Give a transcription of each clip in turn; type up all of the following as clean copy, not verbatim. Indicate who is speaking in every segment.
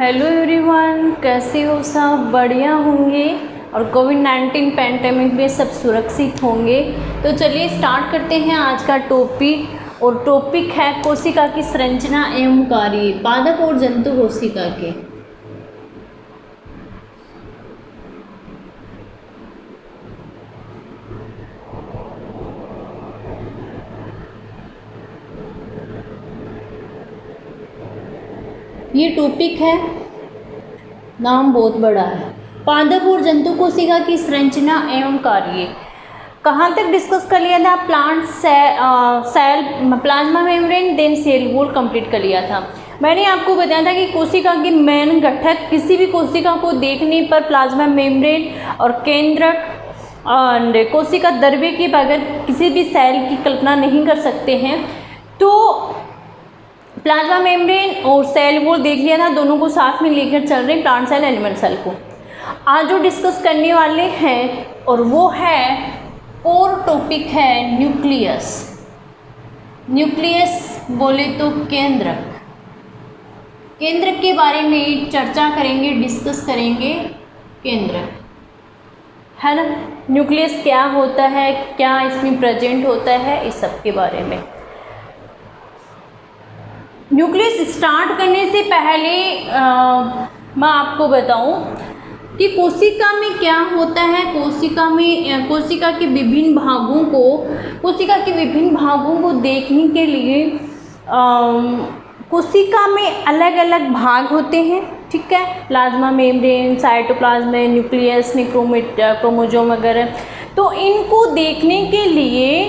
Speaker 1: Hello everyone, कैसे हो? सब बढ़िया होंगे और कोविड-19 पैंडेमिक में सब सुरक्षित होंगे। तो चलिए स्टार्ट करते हैं आज का टॉपिक। और टॉपिक है कोशिका की संरचना एवं कार्य, पादप और जंतु कोशिका के। ये टॉपिक है, नाम बहुत बड़ा है, पादप और जंतु कोशिका की संरचना एवं कार्य। कहाँ तक डिस्कस कर लिया था? Plant cell plasma membrane then cell wall complete कर लिया था। मैंने आपको बताया था कि कोशिका के मेन घटक, किसी भी कोशिका को देखने पर प्लाज्मा मेम्ब्रेन और केंद्रक और कोशिका द्रव्य के बगैर किसी भी सेल की कल्पना नहीं कर सकते हैं। तो प्लाज्मा मेम्ब्रेन और सेल वॉल देख लिया था, दोनों को साथ में लेकर चल रहे प्लांट सेल एनिमल सेल को। आज जो डिस्कस करने वाले हैं और वो है कोर टॉपिक है न्यूक्लियस। न्यूक्लियस बोले तो केंद्रक। केंद्रक के बारे में चर्चा करेंगे, डिस्कस करेंगे। केंद्रक है ना, न्यूक्लियस क्या होता है, क्या इसमें प्रेजेंट होता है, इस सब के बारे में। न्यूक्लियस स्टार्ट करने से पहले मैं आपको बताऊं कि कोशिका में क्या होता है। कोशिका के विभिन्न भागों को देखने के लिए कोशिका में अलग अलग भाग होते हैं, ठीक है। प्लाज्मा मेम्ब्रेन, साइटोप्लाज्म, न्यूक्लियस में क्रोमोसोम वगैरह। तो इनको देखने के लिए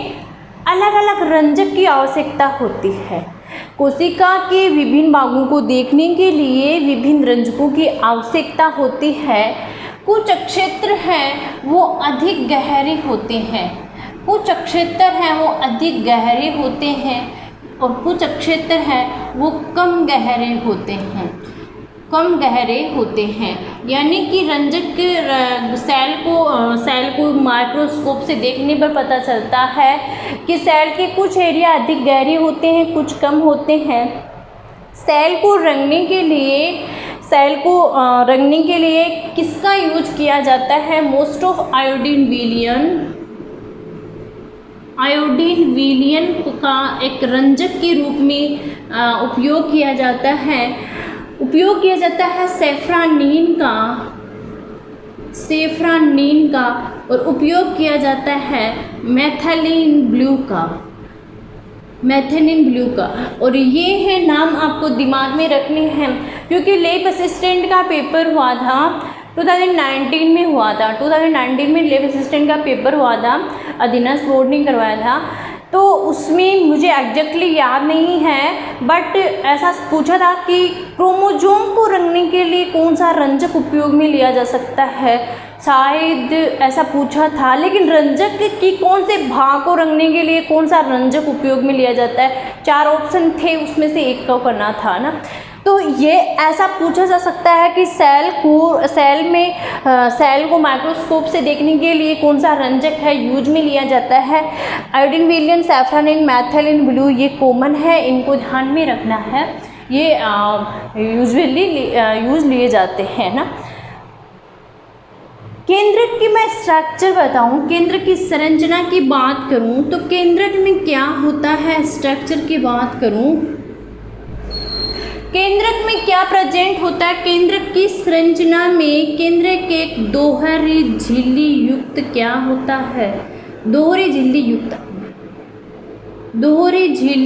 Speaker 1: अलग अलग रंजक की आवश्यकता होती है। कोशिका के विभिन्न भागों को देखने के लिए विभिन्न रंजकों की आवश्यकता होती है। कुछ क्षेत्र हैं वो अधिक गहरे होते हैं, कुछ क्षेत्र हैं वो अधिक गहरे होते हैं और कुछ क्षेत्र हैं वो कम गहरे होते हैं। यानी कि रंजक सेल को माइक्रोस्कोप से देखने पर पता चलता है कि सेल के कुछ एरिया अधिक गहरे होते हैं, कुछ कम होते हैं। सेल को रंगने के लिए किसका यूज किया जाता है? मोस्ट ऑफ आयोडीन विलियन का एक रंजक के रूप में उपयोग किया जाता है। सेफ्रानीन का और उपयोग किया जाता है मेथिलीन ब्लू का। और ये है नाम आपको दिमाग में रखने हैं, क्योंकि लैब असिस्टेंट का पेपर हुआ था 2019 में हुआ था। 2019 में लैब असिस्टेंट का पेपर हुआ था, अधीनस्थ बोर्ड ने करवाया था। तो उसमें मुझे एग्जैक्टली याद नहीं है, बट ऐसा पूछा था कि क्रोमोसोम को रंगने के लिए कौन सा रंजक उपयोग में लिया जा सकता है, शायद ऐसा पूछा था। लेकिन रंजक की कौन से भाग को रंगने के लिए कौन सा रंजक उपयोग में लिया जाता है, 4 ऑप्शन थे, उसमें से एक को करना था ना। तो ये ऐसा पूछा जा सकता है कि सेल को माइक्रोस्कोप से देखने के लिए कौन सा रंजक है यूज में लिया जाता है। आयोडीन विलियन, सेफ्रानीन, मेथिलीन ब्लू, ये कॉमन है, इनको ध्यान में रखना है। ये यूजुअली यूज लिए जाते हैं ना। केंद्रक की मैं स्ट्रक्चर बताऊं, केंद्रक की संरचना की बात करूं तो केंद्रक में क्या होता है, स्ट्रक्चर की बात करूं, केंद्रक में क्या प्रेजेंट होता है। केंद्रक की संरचना में केंद्रक एक दोहरी झिल्ली युक्त क्या होता है, दोहरी झिल्ली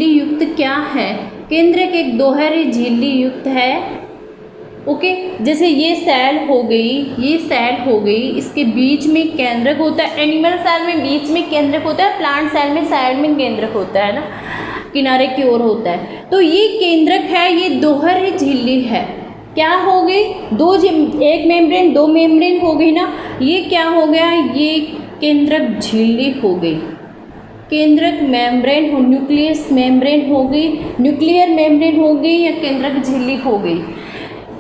Speaker 1: युक्त क्या है, केंद्रक एक दोहरी झिल्ली युक्त है। ओके, जैसे ये सेल हो गई, इसके बीच में केंद्रक होता है। एनिमल सेल में बीच में केंद्रक होता है, प्लांट सेल में साइड में केंद्रक होता है ना, किनारे की ओर होता है। तो ये केंद्रक है, ये दोहरी झिल्ली है। क्या हो गई? एक मेम्ब्रेन, 2 मेम्ब्रेन हो गई ना, ये क्या हो गया? ये केंद्रक झिल्ली हो गई। केंद्रक मेम्ब्रेन हो, न्यूक्लियस मेम्ब्रेन हो गई, न्यूक्लियर मेम्ब्रेन हो गई या केंद्रक झिल्ली हो गई।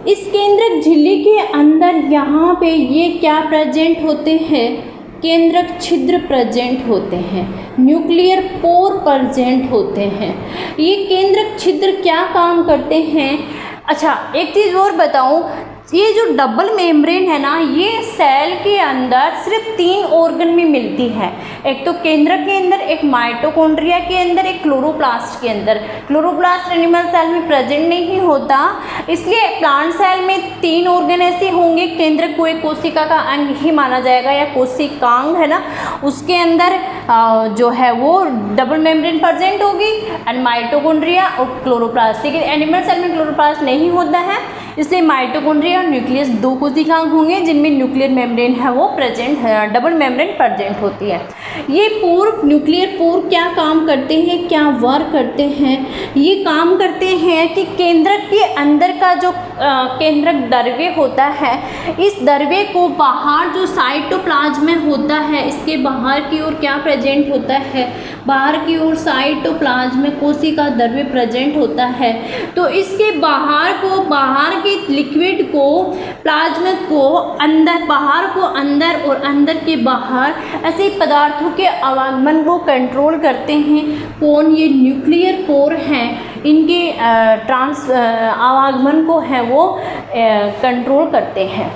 Speaker 1: इस केंद्रक झिल्ली के अंदर यहाँ पे ये क्या प्रेजेंट होते हैं? केंद्रक छिद्र प्रेजेंट होते हैं, न्यूक्लियर पोर प्रेजेंट होते हैं। ये केंद्रक छिद्र क्या काम करते हैं? अच्छा, एक चीज़ और बताऊं, ये जो डबल मेम्ब्रेन है ना, ये सेल के अंदर सिर्फ 3 ऑर्गन में मिलती है। एक तो केंद्रक के अंदर, एक माइटोकॉन्ड्रिया के अंदर, एक क्लोरोप्लास्ट के अंदर। क्लोरोप्लास्ट एनिमल सेल में प्रेजेंट नहीं होता, इसलिए प्लांट सेल में 3 ऑर्गन ऐसे होंगे। केंद्रक को एक कोशिका का अंग ही माना जाएगा, या कोशिकांग है ना, उसके अंदर जो है वो डबल मेम्ब्रेन प्रेजेंट होगी, एंड माइटोकॉन्ड्रिया और क्लोरोप्लास्ट। लेकिन एनिमल सेल में क्लोरोप्लास्ट नहीं होता है, इसलिए माइटोकॉन्ड्रिया और न्यूक्लियस 2 कोशिकांग होंगे जिनमें न्यूक्लियर मेम्ब्रेन है वो प्रेजेंट है, डबल मेम्ब्रेन प्रेजेंट होती है। ये पोर, न्यूक्लियर पोर क्या काम करते हैं, क्या वर्क करते हैं? ये काम करते हैं कि केंद्रक के अंदर का जो केंद्रक द्रव्य होता है, इस द्रव्य को बाहर जो साइटोप्लाज्म में होता है, इसके बाहर की ओर क्या प्रेजेंट होता है, बाहर की ओर साइटोप्लाज्म में कोशिका द्रव्य प्रेजेंट होता है। तो इसके बाहर को, बाहर के लिक्विड को, प्लाज्मा को अंदर, बाहर को अंदर और अंदर के बाहर, ऐसे पदार्थों के आवागमन को कंट्रोल करते हैं। कौन? ये न्यूक्लियर पोर हैं, इनके आवागमन को है वो कंट्रोल करते हैं।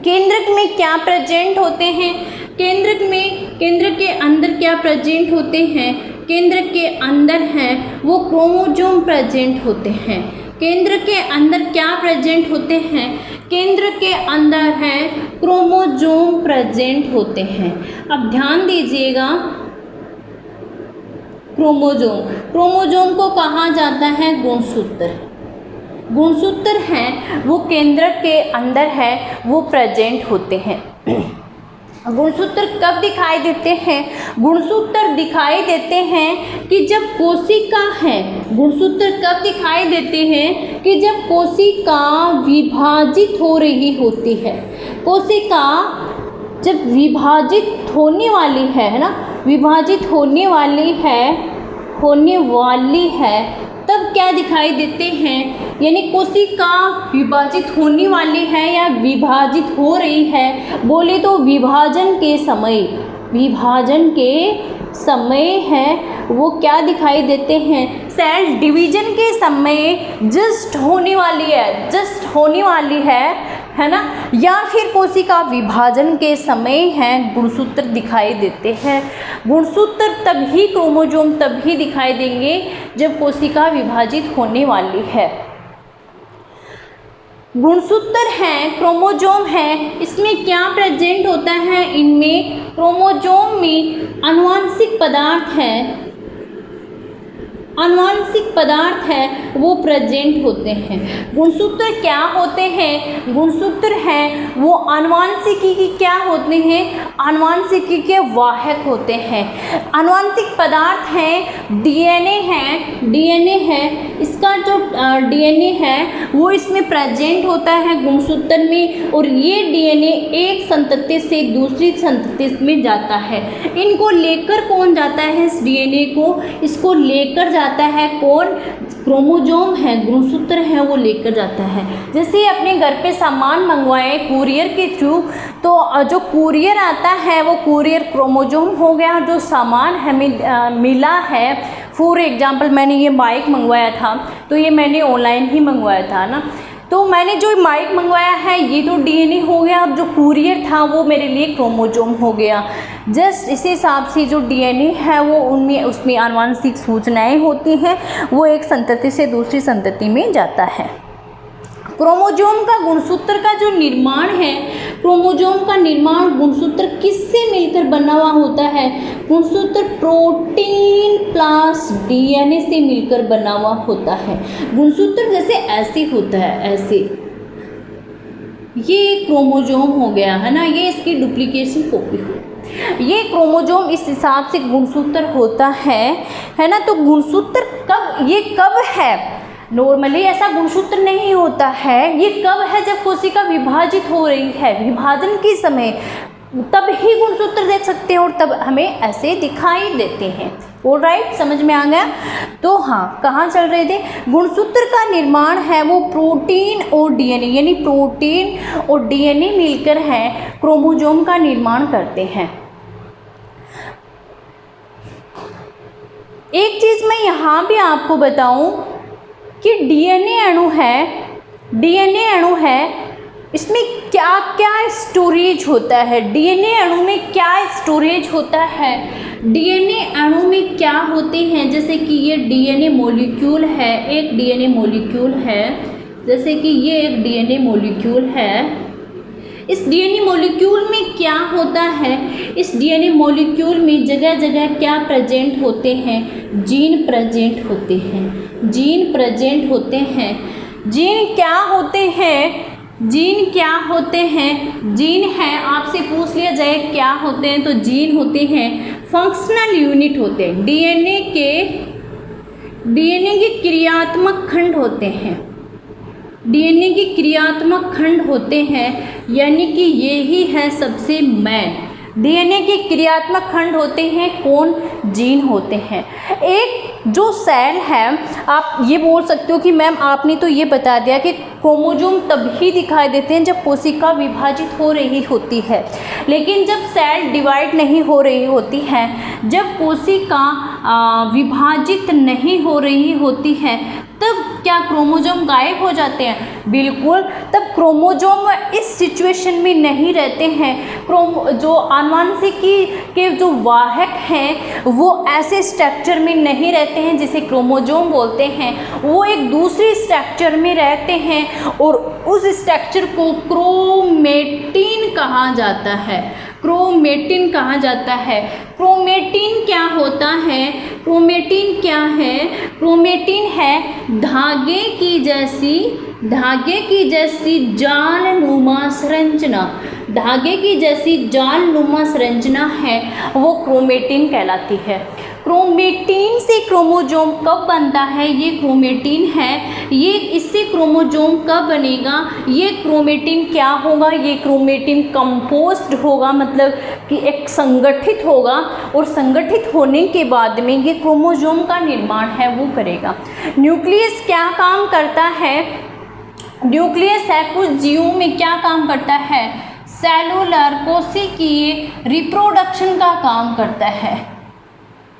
Speaker 1: केंद्रक में क्या प्रेजेंट होते हैं? केंद्रक में, केंद्रक के अंदर क्या प्रेजेंट होते हैं? केंद्रक के अंदर हैं वो क्रोमोजोम प्रेजेंट होते हैं। केंद्र के अंदर क्या प्रेजेंट होते हैं? केंद्र के अंदर है क्रोमोजोम प्रेजेंट होते हैं। अब ध्यान दीजिएगा, क्रोमोजोम, क्रोमोजोम को कहा जाता है गुणसूत्र। गुणसूत्र हैं वो केंद्रक के अंदर है वो प्रेजेंट होते हैं। गुणसूत्र कब दिखाई देते हैं? गुणसूत्र दिखाई देते हैं कि जब कोशिका है। गुणसूत्र कब दिखाई देते हैं? कि जब कोशिका विभाजित हो रही होती है। कोशिका जब विभाजित होने वाली है ना, विभाजित होने वाली है, तब क्या दिखाई देते हैं? यानी कोशिका विभाजित होने वाली है या विभाजित हो रही है, बोले तो विभाजन के समय, विभाजन के समय है वो क्या दिखाई देते हैं? सेल डिवीजन के समय जस्ट होने वाली है, जस्ट होने वाली है ना, या फिर कोशिका विभाजन के समय है, गुणसूत्र दिखाई देते हैं। गुणसूत्र तभी, क्रोमोजोम तभी दिखाई देंगे जब कोशिका विभाजित होने वाली है। गुणसूत्र हैं, क्रोमोजोम है, इसमें क्या प्रेजेंट होता है? इनमें, क्रोमोजोम में आनुवंशिक पदार्थ है, आनुवंशिक पदार्थ है वो प्रेजेंट होते हैं। गुणसूत्र क्या होते हैं? गुणसूत्र हैं वो आनुवंशिकी की क्या होते हैं? आनुवंशिकी के वाहक होते हैं। आनुवंशिक पदार्थ हैं, डीएनए है, डीएनए है, इसका जो डीएनए है वो इसमें प्रेजेंट होता है गुणसूत्र में, और ये डीएनए एक संतति से दूसरी संतति में जाता है। इनको लेकर कौन जाता है? इस डीएनए को, इसको लेकर जाता है कौन? क्रोमोजोम है, गुणसूत्र है वो लेकर जाता है। जैसे अपने घर पे सामान मंगवाए कुरियर के थ्रू, तो जो कुरियर आता है वो कुरियर क्रोमोजोम हो गया। जो सामान हमें मिला है, फॉर एग्जांपल मैंने ये माइक मंगवाया था, तो ये मैंने ऑनलाइन ही मंगवाया था ना, तो मैंने जो माइक मंगवाया है ये तो डीएनए हो गया, और जो कुरियर था वो मेरे लिए क्रोमोजोम हो गया। जस्ट इसी हिसाब से जो डीएनए है वो उनमें, उसमें आनुवंशिक सूचनाएं होती हैं, वो एक संतति से दूसरी संतति में जाता है। क्रोमोजोम का, गुणसूत्र का जो निर्माण है, क्रोमोजोम का निर्माण गुणसूत्र किससे मिलकर बना हुआ होता है? गुणसूत्र प्रोटीन प्लस डीएनए से मिलकर बना हुआ होता है। गुणसूत्र जैसे ऐसे होता है, ऐसे, ये क्रोमोजोम हो गया है ना, ये इसकी डुप्लीकेशन कॉपी हो, ये क्रोमोजोम इस हिसाब से गुणसूत्र होता है ना। तो गुणसूत्र कब, ये कब है? नॉर्मली ऐसा गुणसूत्र नहीं होता है। ये कब है? जब कोशिका विभाजित हो रही है, विभाजन के समय, तब ही गुणसूत्र देख सकते हैं, और तब हमें ऐसे दिखाई देते हैं। ऑलराइट, समझ में आ गया? तो हाँ, कहाँ चल रहे थे? गुणसूत्र का निर्माण है वो प्रोटीन और डीएनए, यानी प्रोटीन और डीएनए मिलकर है क्रोमोजोम का निर्माण करते हैं। एक चीज़ मैं यहाँ भी आपको बताऊँ, कि डीएनए अणु है, इसमें क्या क्या स्टोरेज होता है, डीएनए अणु में क्या स्टोरेज होता है, डीएनए अणु में क्या होते हैं। जैसे कि ये डीएनए मॉलिक्यूल है, एक डीएनए मॉलिक्यूल है, जैसे कि ये एक डीएनए मॉलिक्यूल है। इस डीएनए मॉलिक्यूल में क्या होता है, इस डीएनए मॉलिक्यूल में जगह जगह क्या प्रेजेंट होते हैं, जीन प्रेजेंट होते हैं, जीन प्रेजेंट होते हैं। जीन क्या होते हैं, जीन क्या होते हैं, जीन है, आपसे पूछ लिया जाए क्या होते हैं तो जीन होते हैं फंक्शनल यूनिट होते हैं, डीएनए के क्रियात्मक खंड होते हैं, डीएनए के क्रियात्मक खंड होते हैं, यानी कि यही है सबसे मेन। डीएनए के क्रियात्मक खंड होते हैं कौन, जीन होते हैं। एक जो सेल है, आप ये बोल सकते हो कि मैम आपने तो ये बता दिया कि क्रोमोसोम तभी दिखाई देते हैं जब कोशिका विभाजित हो रही होती है, लेकिन जब सेल डिवाइड नहीं हो रही होती है, जब कोशिका विभाजित नहीं हो रही होती है, तब क्या क्रोमोसोम गायब हो जाते हैं? बिल्कुल, तब क्रोमोसोम इस सिचुएशन में नहीं रहते हैं। जो आनुवंशिकी के जो वाहक हैं वो ऐसे स्ट्रक्चर में नहीं रहते हैं जिसे क्रोमोसोम बोलते हैं, वो एक दूसरी स्ट्रक्चर में रहते हैं और उस स्ट्रक्चर को क्रोमेटिन कहा जाता है, क्रोमेटिन कहा जाता है। क्रोमेटिन क्या होता है, क्रोमेटिन क्या है, क्रोमेटिन है धागे की जैसी जालनुमा संरचना, धागे की जैसी जालनुमा संरचना है, वो क्रोमेटिन कहलाती है। क्रोमेटिन से क्रोमोसोम कब बनता है, ये क्रोमेटिन है, ये इससे क्रोमोसोम कब बनेगा, ये क्रोमेटिन क्या होगा, ये क्रोमेटिन कंपोस्ट होगा, मतलब कि एक संगठित होगा और संगठित होने के बाद में ये क्रोमोसोम का निर्माण है वो करेगा। न्यूक्लियस क्या काम करता है, न्यूक्लियस है कुछ जीवों में क्या काम करता है, सेलुलर कोशिकीय रिप्रोडक्शन का काम करता है,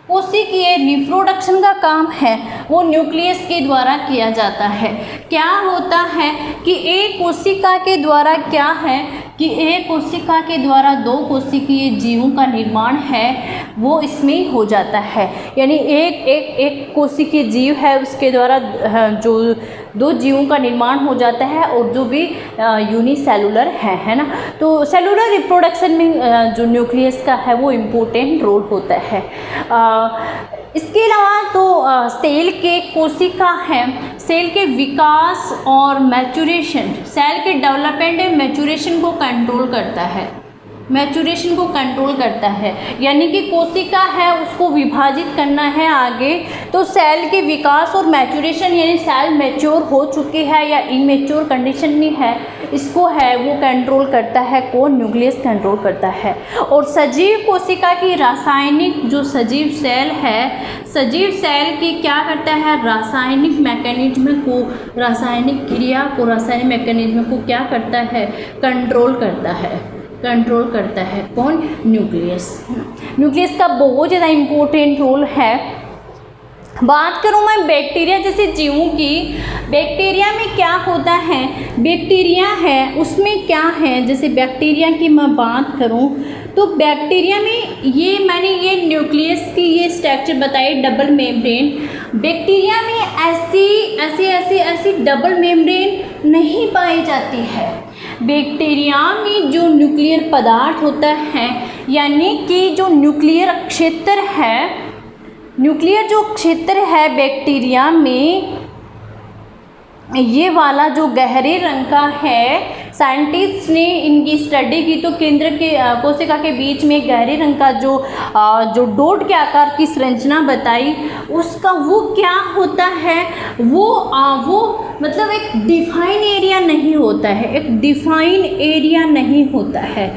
Speaker 1: कोशिकीय रिप्रोडक्शन का काम है वो न्यूक्लियस के द्वारा किया जाता है। क्या होता है कि एक कोशिका के द्वारा क्या है कि एक कोशिका के द्वारा दो कोशिकीय जीवों का निर्माण है वो इसमें हो जाता है, यानी एक कोशिकीय जीव है उसके द्वारा जो दो जीवों का निर्माण हो जाता है और जो भी यूनिसेलुलर है ना। तो सेलुलर रिप्रोडक्शन में जो न्यूक्लियस का है वो इम्पोर्टेंट रोल होता है। इसके अलावा तो सेल के कोशिका है, सेल के विकास और मैचुरेशन, सेल के डेवलपमेंट एंड मैचुरेशन को कंट्रोल करता है, मैचुरेशन को कंट्रोल करता है, यानी कि कोशिका है उसको विभाजित करना है आगे, तो सेल के विकास और मैचुरेशन यानी सेल मैच्योर हो चुकी है या इमेच्योर कंडीशन में है, इसको है वो कंट्रोल करता है कौन, न्यूक्लियस कंट्रोल करता है। और सजीव कोशिका की रासायनिक जो सजीव सेल है, सजीव सेल की क्या करता है, रासायनिक मैकेनिज्म को, रासायनिक क्रिया को, रासायनिक मैकेनिज्म को क्या करता है, कंट्रोल करता है, कंट्रोल करता है कौन, न्यूक्लियस। न्यूक्लियस का बहुत ज़्यादा इम्पोर्टेंट रोल है। बात करूँ मैं बैक्टीरिया जैसे जीवों की, बैक्टीरिया में क्या होता है, बैक्टीरिया है उसमें क्या है, जैसे बैक्टीरिया की मैं बात करूँ तो बैक्टीरिया में ये मैंने ये न्यूक्लियस की ये स्ट्रक्चर बताई डबल मेम्ब्रेन, बैक्टीरिया में ऐसी डबल मेम्ब्रेन नहीं पाई जाती है। बैक्टीरिया में जो न्यूक्लियर पदार्थ होता है यानी कि जो न्यूक्लियर क्षेत्र है, न्यूक्लियर जो क्षेत्र है बैक्टीरिया में, ये वाला जो गहरे रंग का है, साइंटिस्ट ने इनकी स्टडी की तो केंद्र के कोशिका के बीच में गहरे रंग का जो डोट के आकार की संरचना बताई, उसका वो क्या होता है, वो मतलब एक डिफाइन एरिया नहीं होता है, एक डिफाइन एरिया नहीं होता है।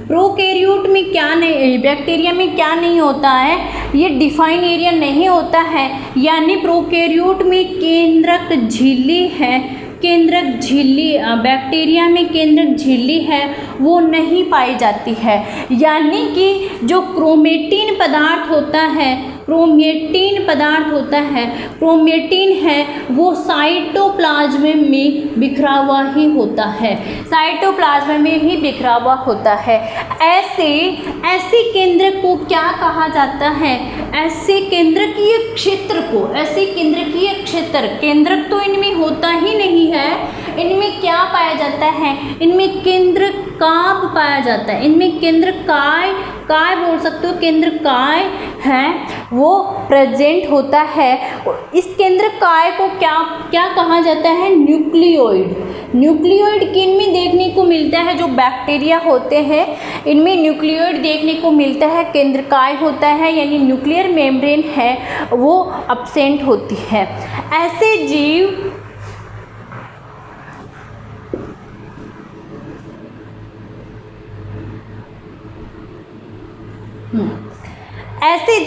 Speaker 1: प्रोकैरियोट में क्या नहीं, बैक्टीरिया में क्या नहीं होता है, ये डिफाइन एरिया नहीं होता है, यानी प्रोकैरियोट में केंद्रक झिल्ली है, केंद्रक झिल्ली बैक्टीरिया में केंद्रक झिल्ली है वो नहीं पाई जाती है, यानी कि जो क्रोमेटिन पदार्थ होता है, क्रोमेटिन पदार्थ होता है, क्रोमेटिन है वो साइटोप्लाज्म में बिखरा हुआ ही होता है, साइटोप्लाज्म में ही बिखरा हुआ होता है। ऐसे केंद्रक को क्या कहा जाता है? ऐसे केंद्रकीय क्षेत्र को, ऐसे केंद्रकीय क्षेत्र, केंद्रक तो इनमें होता ही नहीं है, इनमें क्या पाया जाता है? इनमें केंद्रकाभ पाया जाता है, इनमें केंद्रकाय, काय बोल सकते हो, केंद्रकाय है वो प्रेजेंट होता है। इस केंद्रकाय को क्या कहा जाता है? न्यूक्लियोइड। न्यूक्लियोइड किन में देखने को मिलता है? जो बैक्टीरिया होते हैं इनमें न्यूक्लियोइड देखने को मिलता है, केंद्रकाय होता है, यानी न्यूक्लियर मेम्ब्रेन है वो अब्सेंट होती है। ऐसे जीव ऐसे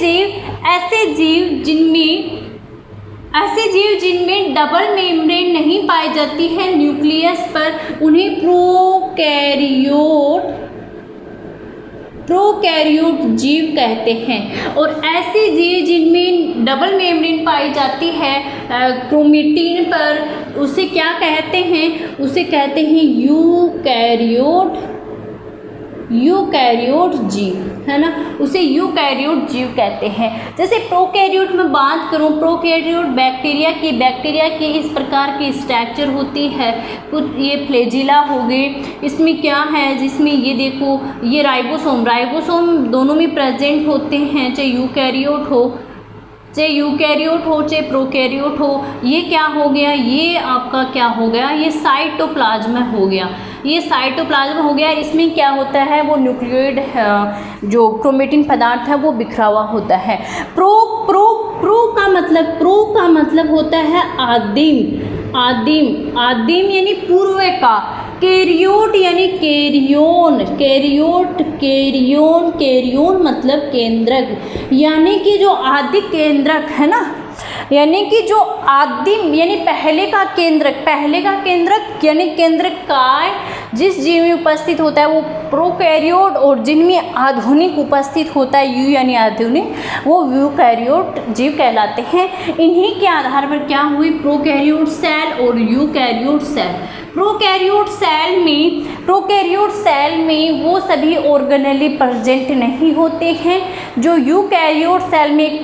Speaker 1: जीव जिनमें डबल मेम्ब्रेन नहीं पाई जाती है न्यूक्लियस पर, उन्हें प्रोकैरियोट जीव कहते हैं। और ऐसे जीव जिनमें डबल मेम्ब्रेन पाई जाती है क्रोमेटिन पर, उसे क्या कहते हैं? उसे कहते हैं यूकैरियोट जीव, है ना, उसे यूकैरियोट जीव कहते हैं। जैसे प्रोकैरियोट में बात करूं, प्रोकैरियोट बैक्टीरिया की इस प्रकार की स्ट्रक्चर होती है, कुछ ये फ्लैजिला हो गए, इसमें क्या है, जिसमें ये देखो ये राइबोसोम दोनों में प्रेजेंट होते हैं, चाहे यूकैरियोट हो चाहे प्रोकैरियोट हो। ये क्या हो गया? ये आपका क्या हो गया? ये साइटोप्लाज्म हो गया, ये साइटोप्लाज्म हो गया। इसमें क्या होता है? वो न्यूक्लियोइड जो क्रोमेटिन पदार्थ है वो बिखरा हुआ होता है। प्रो का मतलब होता है आदिम यानी पूर्व का। कैरियोट यानी कैरियोन मतलब केंद्रक, यानी कि जो आदि केंद्रक है ना, यानी कि जो आदिम यानी पहले का केंद्रक यानी केंद्रकाय जिस जीव में उपस्थित होता है वो प्रोकैरियोट, और जिनमें आधुनिक उपस्थित होता है यू यानी आधुनिक, वो यूकैरियोट जीव कहलाते हैं। इन्हीं के आधार पर क्या हुई? प्रोकैरियोट सेल और यूकैरियोट सेल। प्रोकैरियोट सेल में वो सभी ऑर्गेनेली प्रेजेंट नहीं होते हैं जो यूकैरियोट सेल में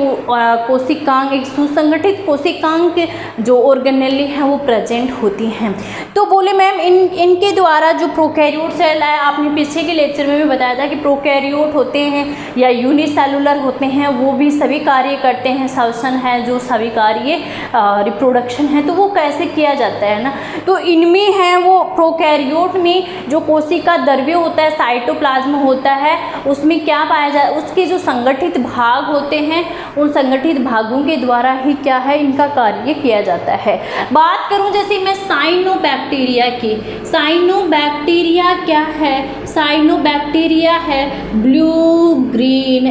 Speaker 1: कोशिकांग, एक सुसंगठित कोशिकांग जो ऑर्गेनेली है वो प्रेजेंट होती हैं। तो बोले मैम इनके द्वारा जो प्रोकैरियोट सेल है, आपने पीछे के लेक्चर में भी बताया था कि प्रोकैरियोट होते हैं या यूनिसेलुलर होते हैं, वो भी सभी कार्य करते हैं, श्वसन है जो सभी कार्य रिप्रोडक्शन है, तो वो कैसे किया जाता है ना। तो इनमें है वो प्रोकैरियोट में जो कोशिका द्रव्य होता है, साइटोप्लाज्म होता है, उसमें क्या पाया जाए? उसके जो संगठित भाग होते हैं उन संगठित भागों के द्वारा ही क्या है इनका कार्य किया जाता है। बात करूं जैसे मैं साइनोबैक्टीरिया की, साइनोबैक्टीरिया क्या है? साइनोबैक्टीरिया है ब्लू ग्रीन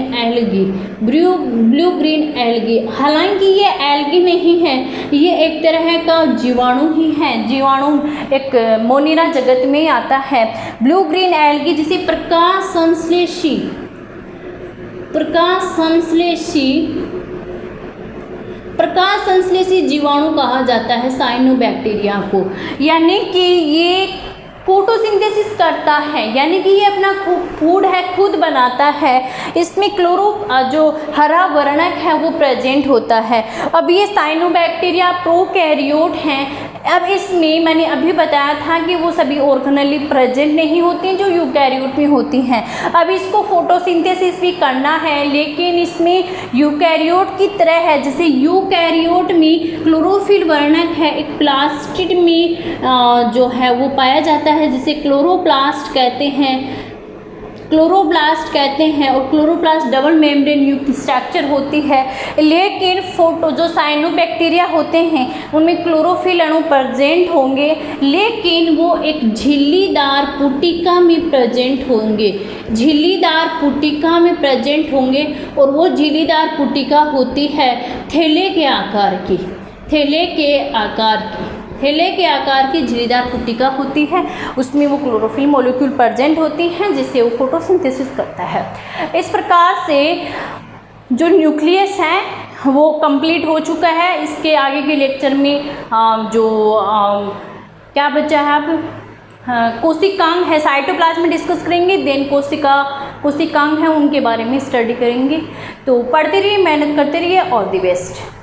Speaker 1: एल्गी। हालांकि ये एल्गी नहीं है, ये एक तरह का जीवाणु ही है, जीवाणु एक मोनिरा जगत में आता है। ब्लू ग्रीन एल्गी जिसे प्रकाश संश्लेषी जीवाणु कहा जाता है साइनोबैक्टीरिया को, यानी कि ये फोटोसिंथेसिस करता है, यानी कि ये अपना फूड है खुद बनाता है। इसमें जो हरा वर्णक है वो प्रेजेंट होता है। अब ये साइनोबैक्टीरिया प्रोकैरियोट हैं। अब इसमें मैंने अभी बताया था कि वो सभी ऑर्गेनेली प्रेजेंट नहीं होती जो यूकैरियोट में होती हैं। अब इसको फोटोसिंथेसिस भी करना है, लेकिन इसमें यूकैरियोट की तरह है। जैसे यूकैरियोट में क्लोरोफिल वर्णक है, एक प्लास्टिड में जो है वो पाया जाता है जिसे क्लोरोप्लास्ट कहते हैं, और क्लोरोप्लास्ट डबल मेम्ब्रेन युक्त स्ट्रक्चर होती है। लेकिन जो साइनोबैक्टीरिया होते हैं उनमें क्लोरोफिल अणु प्रेजेंट होंगे, लेकिन वो एक झिल्लीदार पुटिका में प्रेजेंट होंगे, और वो झिल्लीदार पुटिका होती है थैले के आकार की झिल्लीदार पुटिका होती है। उसमें वो क्लोरोफिल मॉलिक्यूल प्रेजेंट होती हैं जिससे वो फोटोसिंथेसिस करता है। इस प्रकार से जो न्यूक्लियस है वो कंप्लीट हो चुका है। इसके आगे के लेक्चर में क्या बचा है अब, कोशिकांग है, साइटोप्लाज्म डिस्कस करेंगे, देन कोशिकांग है उनके बारे में स्टडी करेंगे। तो पढ़ते रहिए, मेहनत करते रहिए, ऑल द बेस्ट।